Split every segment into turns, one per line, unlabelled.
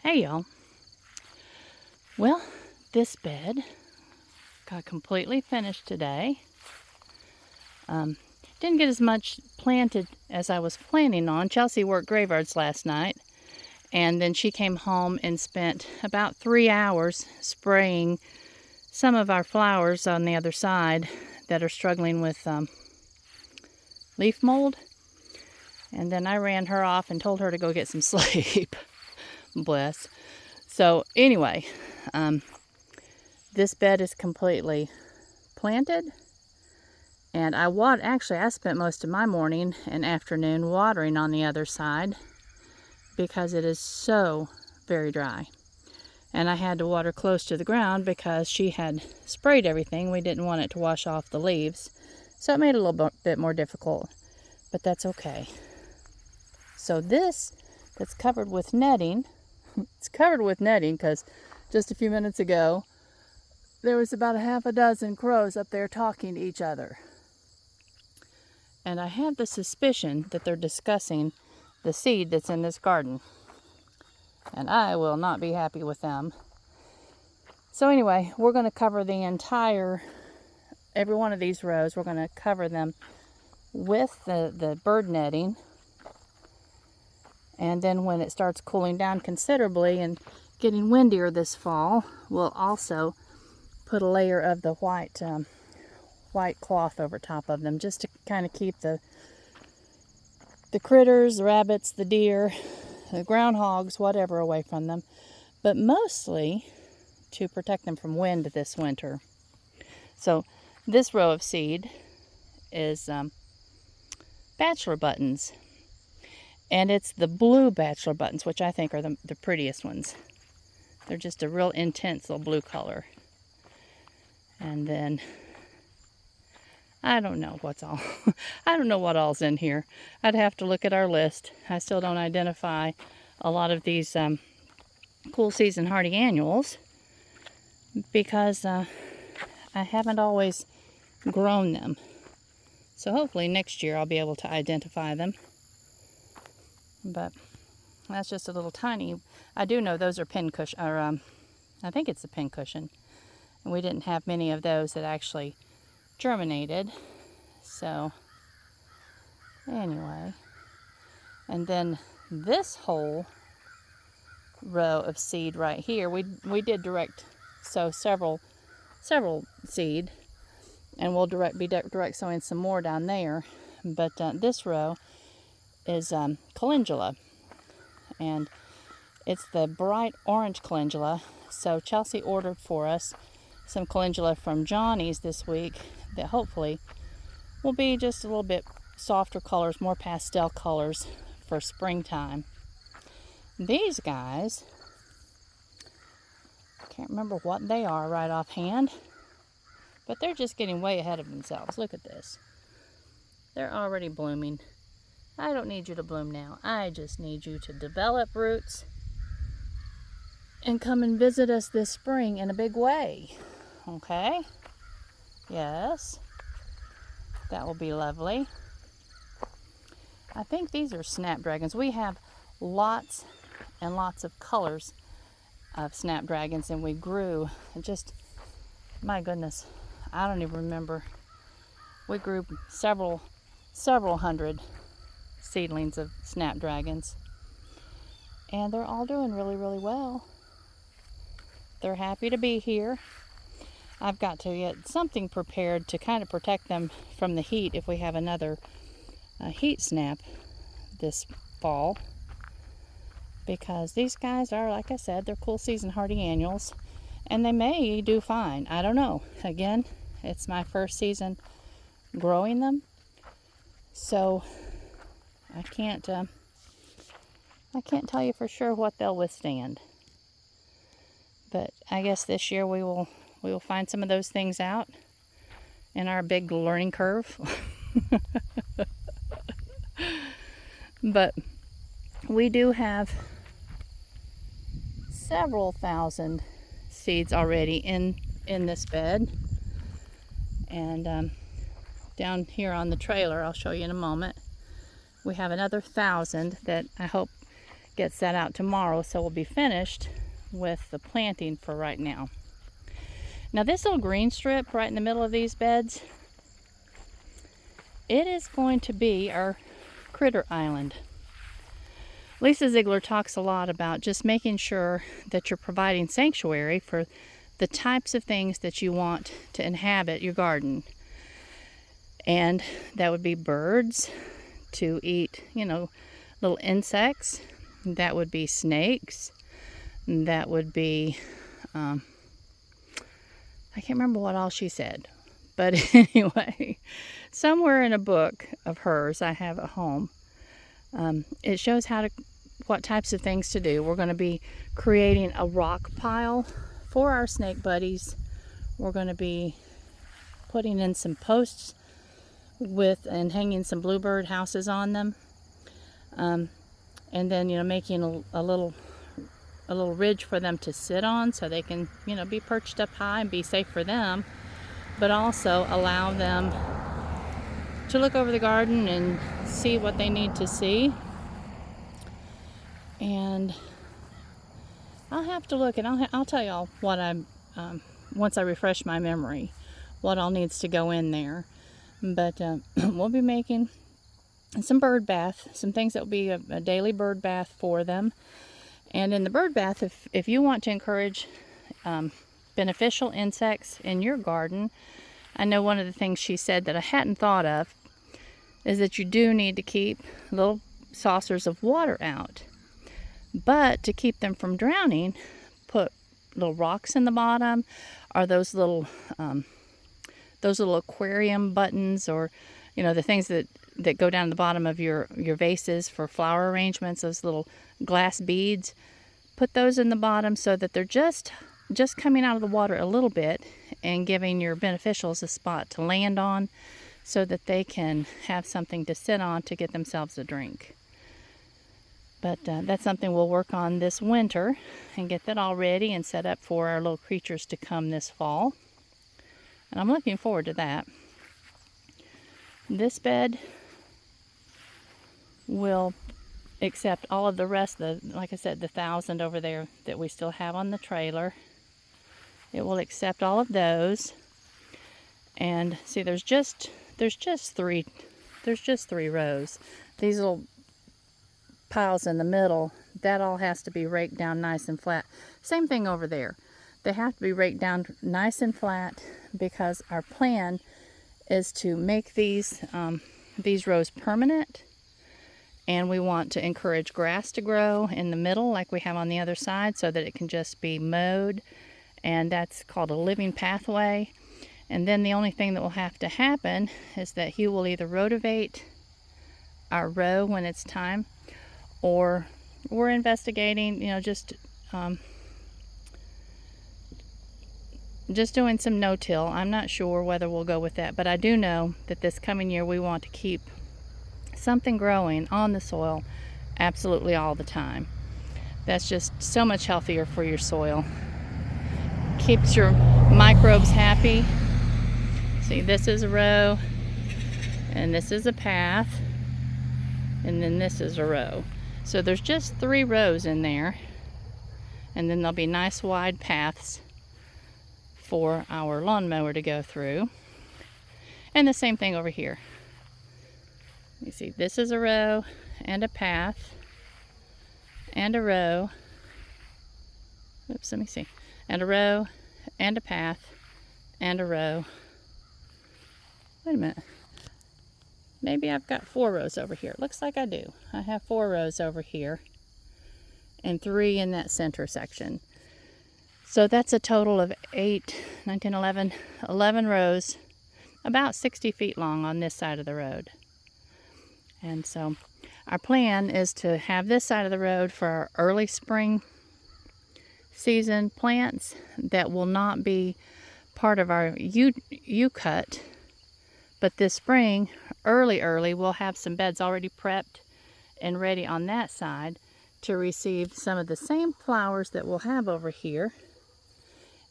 Hey y'all. Well, this bed got completely finished today. Didn't get as much planted as I was planning on. Chelsea worked graveyards last night, and then she came home and spent about 3 hours spraying some of our flowers on the other side that are struggling with leaf mold. And then I ran her off and told her to go get some sleep. Bless. So anyway, this bed is completely planted, and I spent most of my morning and afternoon watering on the other side because it is so very dry. And I had to water close to the ground because she had sprayed everything. We didn't want it to wash off the leaves, so it made it a little bit more difficult, but that's okay. So this that's covered with netting, it's covered with netting because just a few minutes ago there was about a half a dozen crows up there talking to each other. And I have the suspicion that they're discussing the seed that's in this garden. And I will not be happy with them. So anyway, we're going to cover every one of these rows, we're going to cover them with the bird netting. And then when it starts cooling down considerably and getting windier this fall, we'll also put a layer of the white cloth over top of them, just to kind of keep the critters, the rabbits, the deer, the groundhogs, whatever, away from them, but mostly to protect them from wind this winter. So this row of seed is bachelor buttons, and it's the blue bachelor buttons, which I think are the prettiest ones. They're just a real intense little blue color. And then I don't know what's all. I don't know what all's in here. I'd have to look at our list. I still don't identify a lot of these cool season hardy annuals because I haven't always grown them. So hopefully next year I'll be able to identify them. But that's just a little tiny. I do know those are pincushion, or I think it's a pincushion. And we didn't have many of those that actually germinated. So anyway, and then this whole row of seed right here, we did direct sow several seed, and we'll be direct sowing some more down there. But this row is calendula, and it's the bright orange calendula. So Chelsea ordered for us some calendula from Johnny's this week that hopefully will be just a little bit softer colors, more pastel colors for springtime. These guys, I can't remember what they are right offhand, but they're just getting way ahead of themselves. Look at this. They're already blooming. I don't need you to bloom now. I just need you to develop roots and come and visit us this spring in a big way. Okay? Yes. That will be lovely. I think these are snapdragons. We have lots and lots of colors of snapdragons, and we grew just, my goodness, I don't even remember. We grew several hundred seedlings of snapdragons, and they're all doing really, really well. They're happy to be here. I've got to get something prepared to kind of protect them from the heat if we have another heat snap this fall, because these guys are, like I said, they're cool season hardy annuals, and they may do fine. I don't know. Again, it's my first season growing them, so I can't tell you for sure what they'll withstand. But I guess this year we will find some of those things out in our big learning curve. But we do have several thousand seeds already in this bed. And down here on the trailer, I'll show you in a moment, we have another 1,000 that I hope get set out tomorrow, so we'll be finished with the planting for right now. Now this little green strip right in the middle of these beds, it is going to be our critter island. Lisa Ziegler talks a lot about just making sure that you're providing sanctuary for the types of things that you want to inhabit your garden. And that would be birds to eat, you know, little insects. That would be snakes. That would be, I can't remember what all she said. But anyway, somewhere in a book of hers I have at home, it shows what types of things to do. We're going to be creating a rock pile for our snake buddies. We're going to be putting in some posts and hanging some bluebird houses on them, and then, you know, making a little ridge for them to sit on so they can, you know, be perched up high and be safe for them, but also allow them to look over the garden and see what they need to see. And I'll have to look, and I'll tell y'all what once I refresh my memory, what all needs to go in there. But we'll be making some bird bath, some things that will be a daily bird bath for them. And in the bird bath, if you want to encourage beneficial insects in your garden, I know one of the things she said that I hadn't thought of is that you do need to keep little saucers of water out. But to keep them from drowning, put little rocks in the bottom, or those little aquarium buttons, or, you know, the things that go down the bottom of your vases for flower arrangements, those little glass beads. Put those in the bottom so that they're just coming out of the water a little bit and giving your beneficials a spot to land on so that they can have something to sit on to get themselves a drink. But that's something we'll work on this winter and get that all ready and set up for our little creatures to come this fall. And I'm looking forward to that. This bed will accept all of the rest, like I said, the 1,000 over there that we still have on the trailer. It will accept all of those. And see, there's just 3 rows. These little piles in the middle, that all has to be raked down nice and flat. Same thing over there. They have to be raked down nice and flat because our plan is to make these rows permanent, and we want to encourage grass to grow in the middle like we have on the other side so that it can just be mowed, and that's called a living pathway. And then the only thing that will have to happen is that Hugh will either rotivate our row when it's time, or we're investigating, you know, just doing some no-till. I'm not sure whether we'll go with that, but I do know that this coming year we want to keep something growing on the soil absolutely all the time. That's just so much healthier for your soil. Keeps your microbes happy. See, this is a row, and this is a path, and then this is a row. So there's just 3 rows in there, and then there'll be nice wide paths for our lawnmower to go through. And the same thing over here. You see, this is a row and a path and a row. Oops, let me see. And a row and a path and a row. Wait a minute. Maybe I've got 4 rows over here. Looks like I do. I have 4 rows over here and 3 in that center section. So that's a total of 8, 9, 10, 11 rows, about 60 feet long on this side of the road. And so our plan is to have this side of the road for our early spring season plants that will not be part of our U-cut. But this spring, early, we'll have some beds already prepped and ready on that side to receive some of the same flowers that we'll have over here.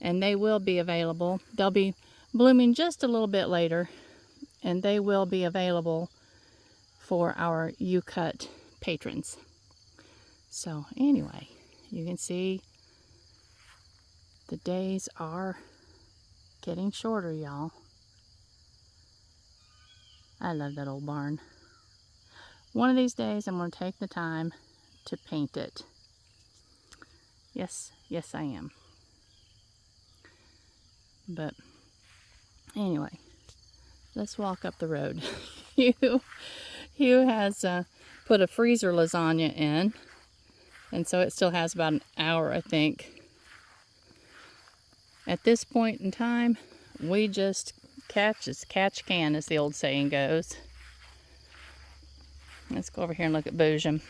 And they will be available. They'll be blooming just a little bit later, and they will be available for our U-cut patrons. So anyway, you can see the days are getting shorter, y'all. I love that old barn. One of these days I'm going to take the time to paint it. Yes, I am. But anyway, let's walk up the road. Hugh has put a freezer lasagna in, and so it still has about an hour, I think. At this point in time, we just catch can, as the old saying goes. Let's go over here and look at Boojum.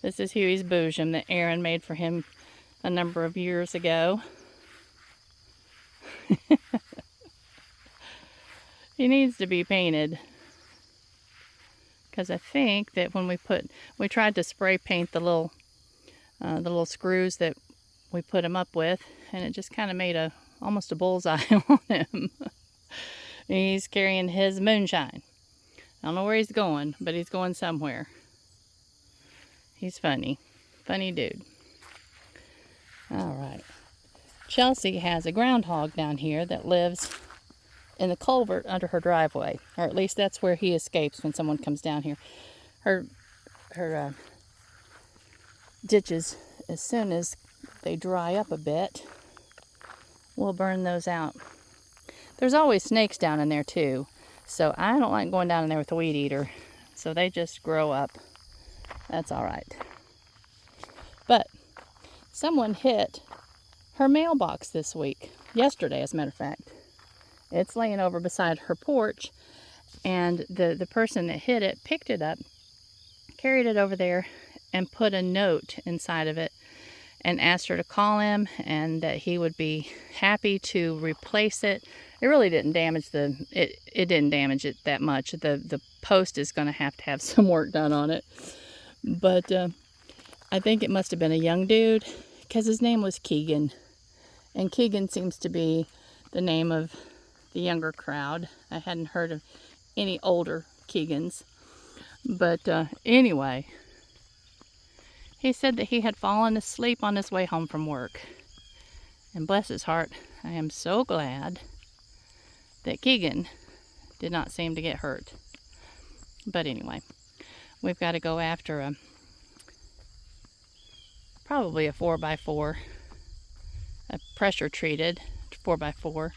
This is Huey's Boojum that Aaron made for him a number of years ago. He needs to be painted, because I think that when we tried to spray paint the little screws that we put him up with, and it just kind of made almost a bullseye on him. He's carrying his moonshine. I don't know where he's going, but he's going somewhere. He's funny dude. All right. Chelsea has a groundhog down here that lives in the culvert under her driveway, or at least that's where he escapes when someone comes down here. Her ditches, as soon as they dry up a bit, we'll burn those out. There's always snakes down in there too, so I don't like going down in there with a weed eater, so they just grow up. That's all right. But someone hit her mailbox this week, yesterday as a matter of fact. It's laying over beside her porch, and the person that hit it picked it up, carried it over there, and put a note inside of it and asked her to call him and that he would be happy to replace it. It really didn't damage it didn't damage it that much. The post is going to have some work done on it. But I think it must have been a young dude, because his name was Keegan. And Keegan seems to be the name of the younger crowd. I hadn't heard of any older Keegans. But anyway, he said that he had fallen asleep on his way home from work. And bless his heart, I am so glad that Keegan did not seem to get hurt. But anyway, we've got to go after probably a 4x4, a pressure treated 4x4.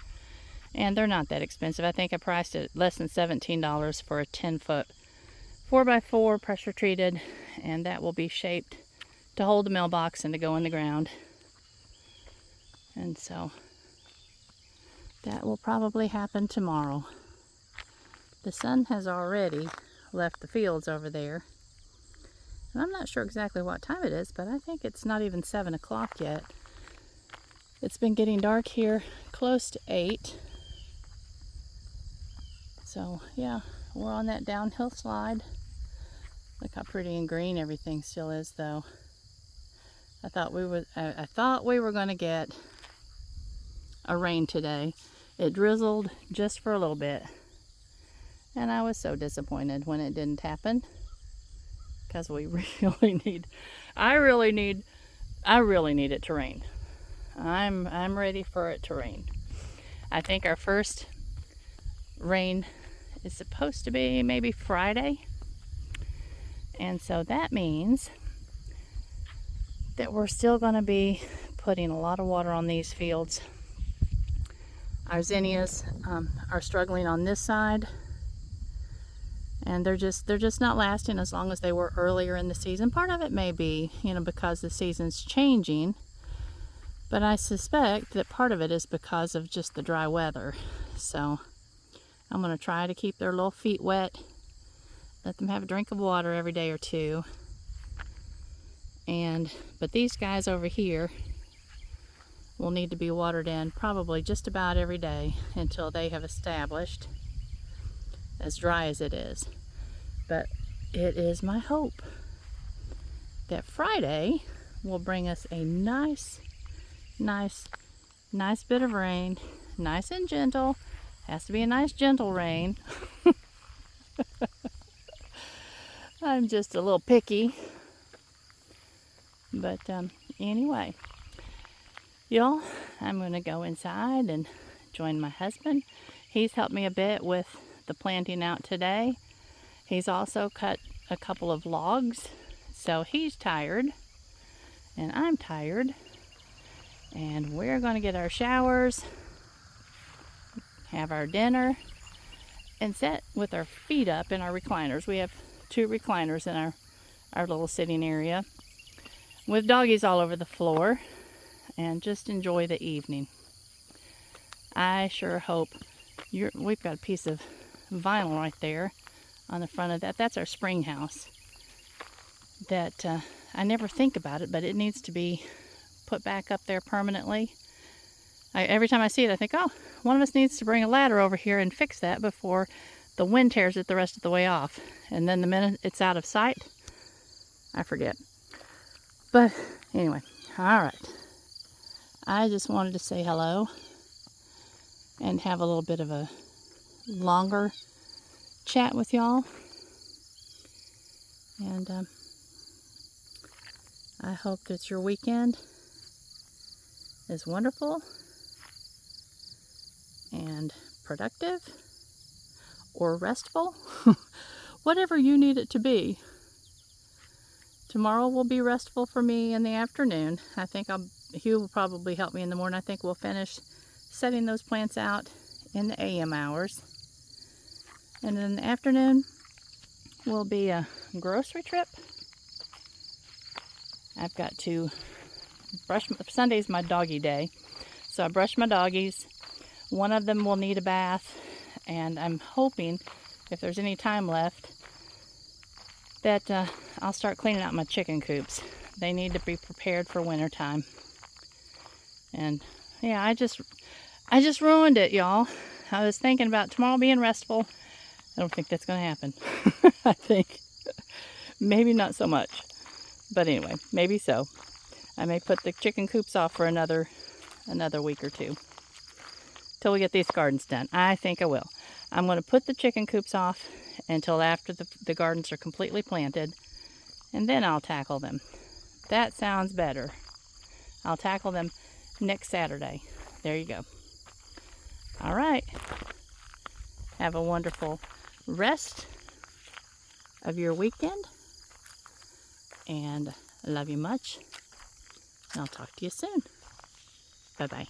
And they're not that expensive. I think I priced it less than $17 for a 10-foot 4x4 pressure treated, and that will be shaped to hold the mailbox and to go in the ground. And so that will probably happen tomorrow. The sun has already left the fields over there. And I'm not sure exactly what time it is, but I think it's not even 7 o'clock yet. It's been getting dark here close to 8. So yeah, we're on that downhill slide. Look how pretty and green everything still is, though. I thought we were going to get a rain today. It drizzled just for a little bit, and I was so disappointed when it didn't happen, because I really need it to rain. I'm ready for it to rain. I think our first rain is supposed to be maybe Friday. And so that means that we're still going to be putting a lot of water on these fields. Our zinnias are struggling on this side, and they're just not lasting as long as they were earlier in the season. Part of it may be, because the season's changing, but I suspect that part of it is because of just the dry weather. So I'm going to try to keep their little feet wet, let them have a drink of water every day or two. But these guys over here will need to be watered in probably just about every day until they have established, as dry as it is. But it is my hope that Friday will bring us a nice bit of rain, nice and gentle. Has to be a nice gentle rain. I'm just a little picky But anyway, y'all, I'm going to go inside and join my husband. He's helped me a bit with the planting out today. He's also cut a couple of logs, so he's tired and I'm tired. And we're going to get our showers, have our dinner, and sit with our feet up in our recliners. We have 2 recliners in our little sitting area with doggies all over the floor, and just enjoy the evening. I sure hope we've got a piece of vinyl right there on the front of that. That's our spring house that I never think about it, but it needs to be put back up there permanently. Every time I see it, I think, oh, one of us needs to bring a ladder over here and fix that before the wind tears it the rest of the way off. And then the minute it's out of sight, I forget. But anyway, all right. I just wanted to say hello and have a little bit of a longer chat with y'all. And I hope that your weekend is wonderful and productive or restful, whatever you need it to be. Tomorrow will be restful for me in the afternoon. I think Hugh will probably help me in the morning. I think we'll finish setting those plants out in the AM hours. And in the afternoon will be a grocery trip. I've got to Sunday's my doggy day. So I brush my doggies. One of them will need a bath, and I'm hoping, if there's any time left, that I'll start cleaning out my chicken coops. They need to be prepared for winter time. And yeah, I just ruined it, y'all. I was thinking about tomorrow being restful. I don't think that's going to happen. I think maybe not so much. But anyway, maybe so. I may put the chicken coops off for another week or two till we get these gardens done. I think I will. I'm going to put the chicken coops off until after the gardens are completely planted, and then I'll tackle them. That sounds better. I'll tackle them next Saturday. There you go. All right. Have a wonderful rest of your weekend, and I love you much, and I'll talk to you soon. Bye-bye.